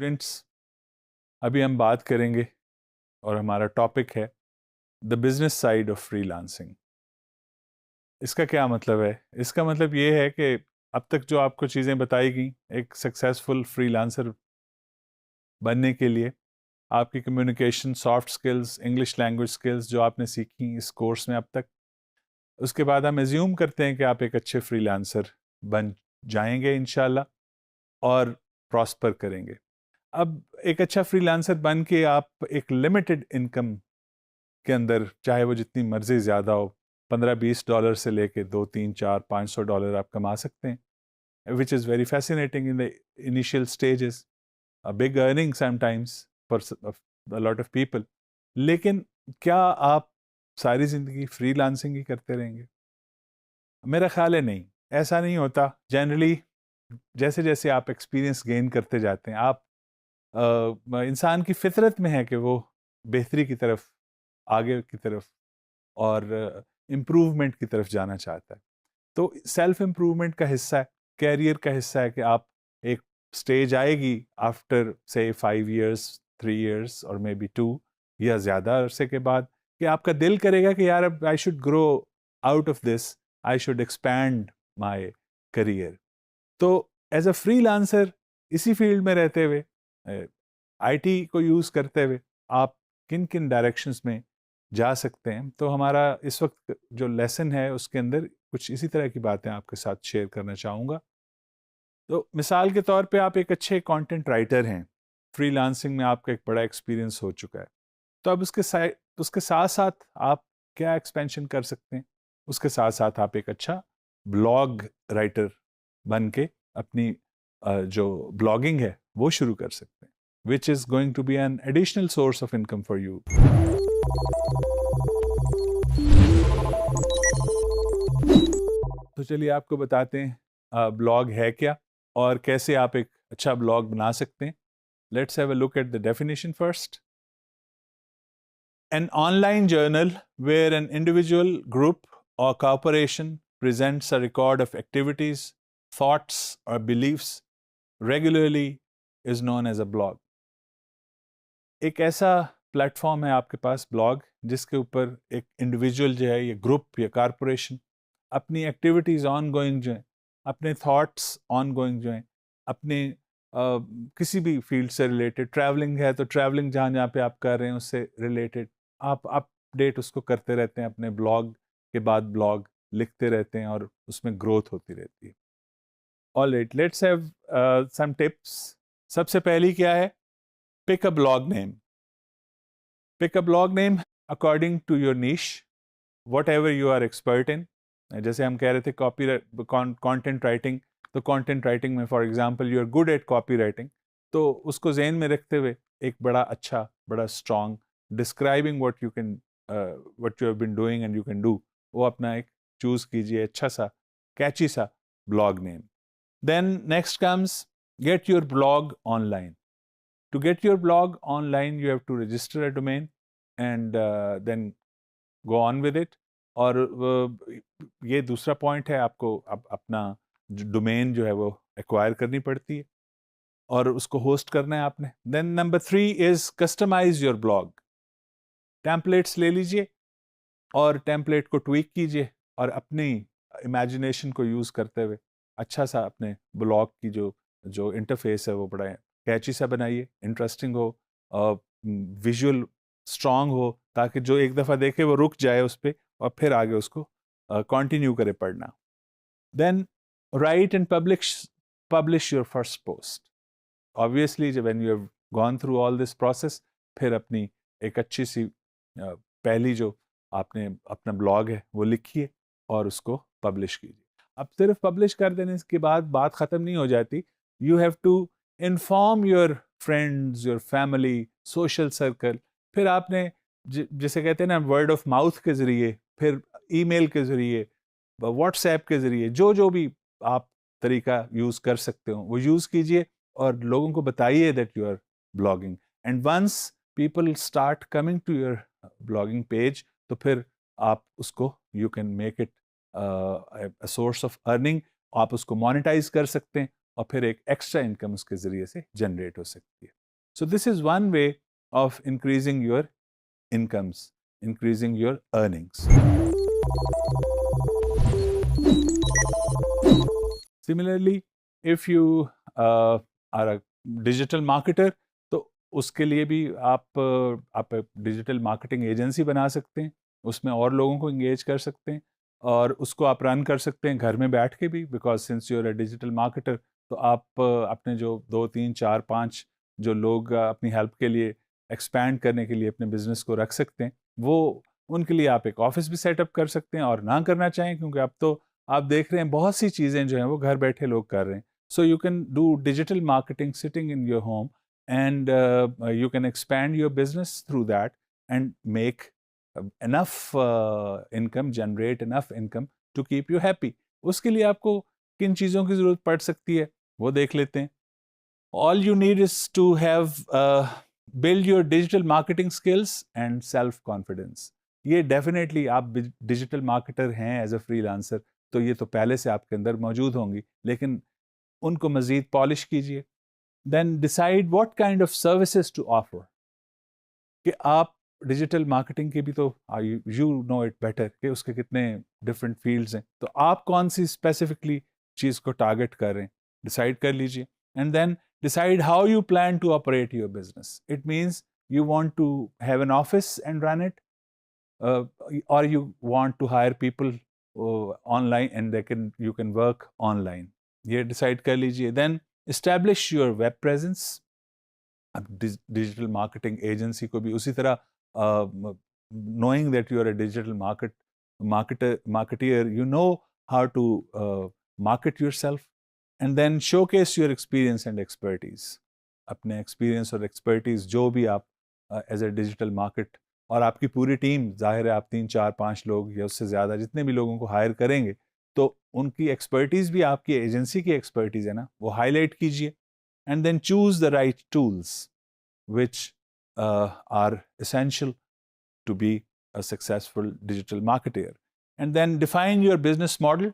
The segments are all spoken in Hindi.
स्टूडेंट्स, अभी हम बात करेंगे और हमारा टॉपिक है the business side of freelancing. इसका क्या मतलब है? इसका मतलब ये है कि अब तक जो आपको चीज़ें बताई गई एक सक्सेसफुल फ्रीलांसर बनने के लिए, आपकी communication, soft skills, English language skills जो आपने सीखी इस कोर्स में अब तक, उसके बाद हम एज्यूम करते हैं कि आप एक अच्छे फ्रीलांसर बन जाएंगे इंशाल्लाह और प्रॉस्पर करेंगे। अब एक अच्छा फ्रीलांसर बन के आप एक लिमिटेड इनकम के अंदर, चाहे वो जितनी मर्जी ज़्यादा हो, $15-20 से लेके 2-3-4-500 आप कमा सकते हैं, which is very fascinating in the initial stages, a big earning sometimes for a lot of people. लेकिन क्या आप सारी ज़िंदगी फ्रीलांसिंग ही करते रहेंगे? मेरा ख्याल है नहीं, ऐसा नहीं होता। जनरली जैसे जैसे आप एक्सपीरियंस गेन करते जाते हैं, आप इंसान की फितरत में है कि वो बेहतरी की तरफ, आगे की तरफ और इम्प्रूवमेंट की तरफ जाना चाहता है। तो सेल्फ इम्प्रूवमेंट का हिस्सा है, कैरियर का हिस्सा है कि आप एक स्टेज आएगी आफ्टर से 5 years, 3 years और मे बी 2 या ज़्यादा अरसे के बाद कि आपका दिल करेगा कि यार अब I should grow out of this, I should expand my career. तो एज अ फ्रीलांसर इसी फील्ड में रहते हुए, आईटी को यूज़ करते हुए आप किन किन डायरेक्शंस में जा सकते हैं, तो हमारा इस वक्त जो लेसन है उसके अंदर कुछ इसी तरह की बातें आपके साथ शेयर करना चाहूँगा। तो मिसाल के तौर पे आप एक अच्छे कंटेंट राइटर हैं, फ्रीलांसिंग में आपका एक बड़ा एक्सपीरियंस हो चुका है, तो अब उसके साथ साथ आप क्या एक्सपेंशन कर सकते हैं? उसके साथ साथ आप एक अच्छा ब्लॉग राइटर बन के अपनी जो ब्लॉगिंग है वो शुरू कर सकते हैं, which is going to be an additional source of income for you. तो चलिए आपको बताते हैं ब्लॉग है क्या और कैसे आप एक अच्छा ब्लॉग बना सकते हैं। Let's have a look at the definition first. An online journal where an individual, group, or corporation presents a record of activities, thoughts, or beliefs regularly is known as a blog. एक ऐसा प्लेटफॉर्म है आपके पास ब्लॉग जिसके ऊपर एक इंडिविजुअल जो है, ये ग्रुप या कारपोरेशन, अपनी एक्टिविटीज़ ऑन गोइंग जो हैं, अपने थॉट्स ऑन गोइंग जो हैं, अपने किसी भी फील्ड से रिलेटेड, ट्रैवलिंग है तो ट्रैवलिंग जहाँ जहाँ पे आप कर रहे हैं उससे रिलेटेड आप अपडेट उसको करते रहते हैं, अपने ब्लॉग के बाद ब्लॉग लिखते रहते हैं और उसमें ग्रोथ होती रहती है। All right, let's have some tips. सबसे पहली क्या है? Pick a blog name. Pick a blog name according to your niche, whatever you are expert in. जैसे हम कह रहे थे कॉपी कंटेंट राइटिंग, तो कंटेंट राइटिंग में for example you are good at copy writing, तो उसको जहन में रखते हुए एक बड़ा अच्छा, बड़ा strong describing what you can, what you have been doing and you can do, वो अपना एक चूज कीजिए, अच्छा सा कैची सा blog name. Then next comes get your blog online. To get your blog online, you have to register a domain and then go on with it. और ये दूसरा पॉइंट है, आपको अपना डोमेन जो है वो एक्वायर करनी पड़ती है और उसको होस्ट करना है आपने। Then number 3 is customise your blog. Templates ले लीजिए और टेम्पलेट को ट्वीक कीजिए और अपनी इमेजिनेशन को यूज़ करते हुए अच्छा सा अपने ब्लॉग की जो जो इंटरफेस है वो बड़ा कैची सा बनाइए, इंटरेस्टिंग हो, विजुअल स्ट्रांग हो, ताकि जो एक दफ़ा देखे वो रुक जाए उस पर और फिर आगे उसको कंटिन्यू करे पढ़ना। Then write and publish your first post. Obviously जब when you have gone through all this process, फिर अपनी एक अच्छी सी पहली जो आपने अपना ब्लॉग है वो लिखिए और उसको पब्लिश कीजिए। अब सिर्फ पब्लिश कर देने के बाद बात ख़त्म नहीं हो जाती। You have to inform your friends, your family, social circle. फिर आपने जिसे कहते हैं ना, वर्ड ऑफ माउथ के ज़रिए, फिर ईमेल के ज़रिए, व्हाट्सएप के ज़रिए, जो जो भी आप तरीका यूज़ कर सकते हो वो यूज़ कीजिए और लोगों को बताइए that you are blogging. And once people start coming to your blogging page, तो फिर आप उसको you can make it a source of earning. आप उसको मोनेटाइज कर सकते हैं और फिर एक एक्स्ट्रा इनकम उसके ज़रिए से जनरेट हो सकती है. So this is one way of increasing your incomes, increasing your earnings. Similarly, if you are a digital marketer, तो उसके लिए भी आप डिजिटल मार्केटिंग एजेंसी बना सकते हैं, उसमें और लोगों को इंगेज कर सकते हैं और उसको आप रन कर सकते हैं घर में बैठ के भी, because since you are a digital marketer, तो आप अपने जो 2 3 4 5 जो लोग अपनी हेल्प के लिए एक्सपैंड करने के लिए अपने बिजनेस को रख सकते हैं, वो उनके लिए आप एक ऑफिस भी सेटअप कर सकते हैं. और ना करना चाहें, क्योंकि अब तो आप देख रहे हैं बहुत सी चीज़ें जो हैं वो घर बैठे लोग कर रहे हैं. So you can do digital marketing sitting in your home and you can expand your business through that and make enough income, generate enough income to keep you happy. उसके लिए आपको किन चीज़ों की ज़रूरत पड़ सकती है वो देख लेते हैं. All you need is to have build your digital marketing skills and self confidence. ये डेफिनेटली आप डिजिटल मार्केटर हैं एज अ फ्रीलांसर, तो ये तो पहले से आपके अंदर मौजूद होंगी, लेकिन उनको मज़ीद पॉलिश कीजिए. Then decide what kind of services to offer. कि आप डिजिटल मार्केटिंग के भी तो यू नो इट बेटर कि उसके कितने डिफरेंट फील्ड्स हैं, तो आप कौन सी स्पेसिफिकली चीज़ को टारगेट कर रहे हैं, डिसाइड कर लीजिए. And then decide how you plan to operate your business. It means you want to have an office and run it, or you want to hire people online and you can work online. ये डिसाइड कर लीजिए. Then establish your web presence. अब डिजिटल मार्केटिंग एजेंसी को भी उसी तरह, knowing that you are a digital marketeer, you know how to market yourself, and then showcase your experience and expertise. अपने एक्सपीरियंस और एक्सपर्टीज जो भी आप एज ए डिजिटल मार्केट, और आपकी पूरी टीम, जाहिर है आप 3 4 5 लोग या उससे ज़्यादा जितने भी लोगों को हायर करेंगे, तो उनकी एक्सपर्टीज़ भी आपकी एजेंसी की एक्सपर्टीज़ है ना, वो हाईलाइट कीजिए. And then choose the right tools which are essential to be a successful digital marketer. And then define your business model.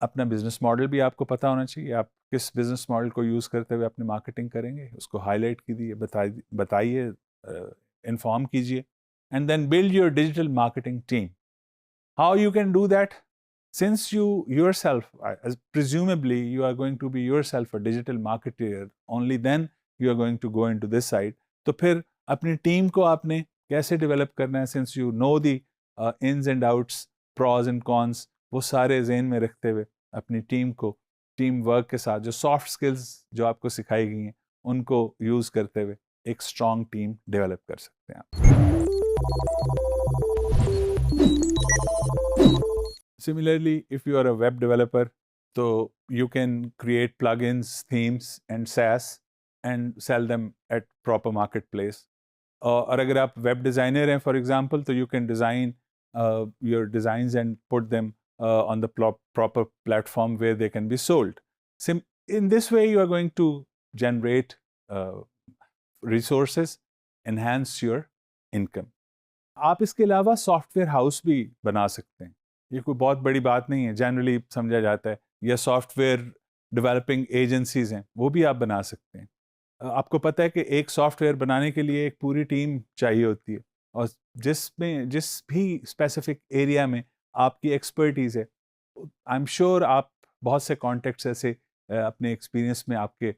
अपना बिजनेस मॉडल भी आपको पता होना चाहिए. आप किस बिजनेस मॉडल को यूज़ करते हुए अपनी मार्केटिंग करेंगे, उसको हाईलाइट कीजिए, बताइए, इन्फॉर्म कीजिए. And then build your digital marketing team. How you can do that? Since you yourself, presumably you are going to be yourself a digital marketer, only then you are going to go into this side. तो फिर अपनी टीम को आपने कैसे डेवलप करना है? Since you know the ins and outs, pros and cons, वो सारे ज़हन में रखते हुए अपनी टीम को, टीम वर्क के साथ जो सॉफ्ट स्किल्स जो आपको सिखाई गई हैं, उनको यूज़ करते हुए एक स्ट्रॉन्ग टीम डेवलप कर सकते हैं आप. Similarly, if you are a web developer, so you can create plugins, themes, and SaaS and sell them at proper marketplace. और अगर आप web designer हैं, for example, तो you can design your designs and put them on the proper platform where they can be sold. In this way, you are going to generate resources, enhance your income. आप इसके अलावा सॉफ्टवेयर हाउस भी बना सकते हैं. ये कोई बहुत बड़ी बात नहीं है, जनरली समझा जाता है. या सॉफ्टवेयर डेवलपिंग एजेंसीज हैं, वो भी आप बना सकते हैं. आपको पता है कि एक सॉफ्टवेयर बनाने के लिए एक पूरी टीम चाहिए होती है, और जिस भी स्पेसिफिक एरिया में आपकी एक्सपर्टीज़ है, आई एम श्योर आप बहुत से कॉन्टेक्ट्स ऐसे अपने एक्सपीरियंस में, आपके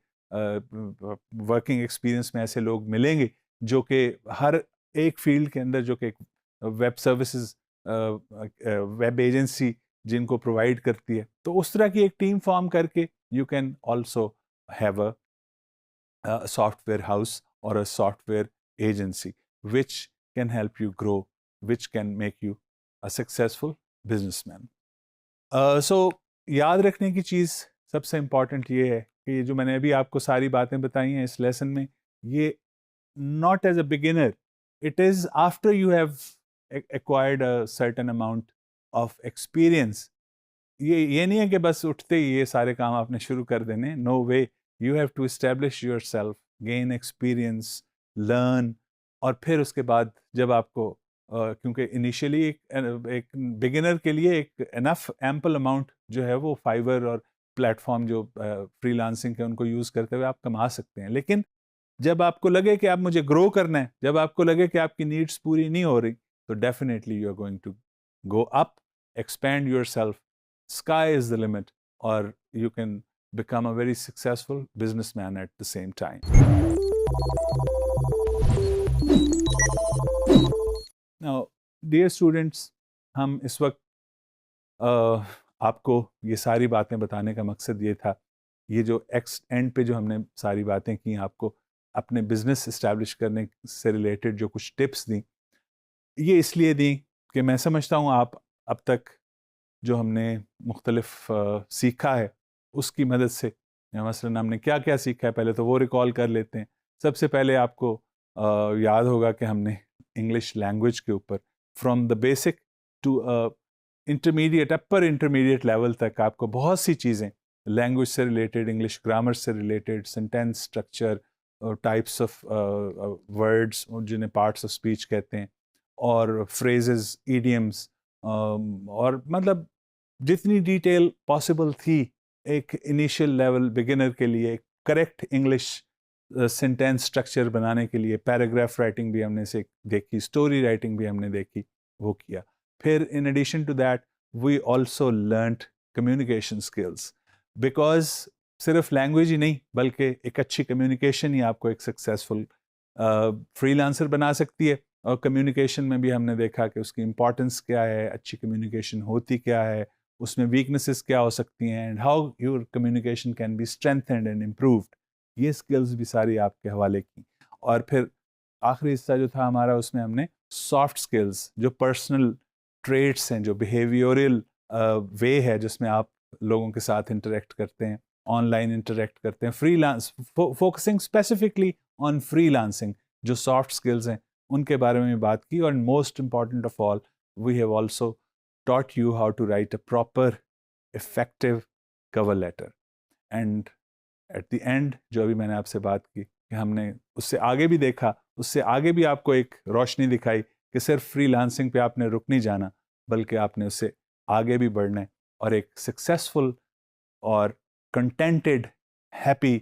वर्किंग एक्सपीरियंस में ऐसे लोग मिलेंगे जो कि हर एक फील्ड के अंदर, जो कि वेब सर्विसेज, वेब एजेंसी जिनको प्रोवाइड करती है, तो उस तरह की एक टीम फॉर्म करके you can also have a software house और a software agency which can help you grow, which can make you a successful businessman. So याद रखने की चीज़ सबसे इम्पॉर्टेंट ये है कि जो मैंने अभी आपको सारी बातें बताई हैं इस लेसन में, ये not as a beginner, it is after you have acquired a certain amount of experience. ये नहीं है कि बस उठते ही ये सारे काम आपने शुरू कर देने. No way. You have to establish yourself, gain experience, learn, और फिर उसके बाद जब आपको क्योंकि इनिशियली एक बिगिनर के लिए एक एनफ एम्पल अमाउंट जो है वो फाइवर और प्लेटफॉर्म जो फ्रीलांसिंग के उनको यूज़ करते हुए आप कमा सकते हैं। लेकिन जब आपको लगे कि आप मुझे ग्रो करना है, जब आपको लगे कि आपकी नीड्स पूरी नहीं हो रही, तो definitely you are going to go up, expand yourself. Sky is the limit, or you can become a very successful businessman at the same time. Now, dear students, हम इस वक्त आपको ये सारी बातें बताने का मकसद ये था, ये जो एंड पे जो हमने सारी बातें की, आपको अपने बिजनेस इस्टेब्लिश करने से रिलेटेड जो कुछ टिप्स दी, ये इसलिए दी कि मैं समझता हूँ आप अब तक जो हमने मुख्तलिफ सीखा है उसकी मदद से, या मसलन हमने क्या क्या सीखा है पहले तो वो रिकॉल कर लेते हैं। सबसे पहले आपको याद होगा कि हमने इंग्लिश लैंग्वेज के ऊपर from the basic to intermediate, upper intermediate level तक आपको बहुत सी चीज़ें लैंग्वेज से रिलेटेड, इंग्लिश ग्रामर से related, sentence structure, types of words जिन्हें पार्ट्स ऑफ स्पीच कहते हैं, और फ्रेजेस, ईडियम्स, और मतलब जितनी डिटेल पॉसिबल थी एक इनिशियल लेवल बिगिनर के लिए करेक्ट इंग्लिश सेंटेंस स्ट्रक्चर बनाने के लिए, पैराग्राफ राइटिंग भी हमने से देखी, स्टोरी राइटिंग भी हमने देखी, वो किया। फिर in addition to that we also learned communication skills, because सिर्फ लैंग्वेज ही नहीं बल्कि एक अच्छी कम्युनिकेशन ही आपको एक सक्सेसफुल फ्रीलांसर बना सकती है। और कम्युनिकेशन में भी हमने देखा कि उसकी इम्पॉर्टेंस क्या है, अच्छी कम्युनिकेशन होती क्या है, उसमें वीकनेसेस क्या हो सकती हैं, and how your communication can be strengthened and improved. ये स्किल्स भी सारी आपके हवाले की। और फिर आखिरी हिस्सा जो था हमारा, उसमें हमने सॉफ्ट स्किल्स, जो पर्सनल ट्रेट्स हैं, जो बिहेवियरल वे है जिसमें आप लोगों के साथ इंटरेक्ट करते हैं, ऑनलाइन इंटरेक्ट करते हैं, freelance, focusing specifically on freelancing, जो सॉफ्ट स्किल्स हैं उनके बारे में बात की। और most important of all, we have also taught you how to write a proper, effective cover letter. And at the end, जो अभी मैंने आपसे बात की कि हमने उससे आगे भी देखा, उससे आगे भी आपको एक रोशनी दिखाई कि सिर्फ फ्रीलांसिंग पे आपने रुक नहीं जाना, बल्कि आपने उससे आगे भी बढ़ना है और एक सक्सेसफुल और कंटेंटेड, हैप्पी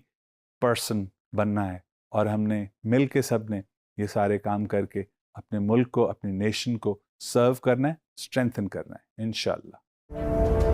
पर्सन बनना है। और हमने मिल के सब ने ये सारे काम करके अपने मुल्क को, अपने नेशन को सर्व करना है, स्ट्रेंथन करना है, इंशाअल्लाह।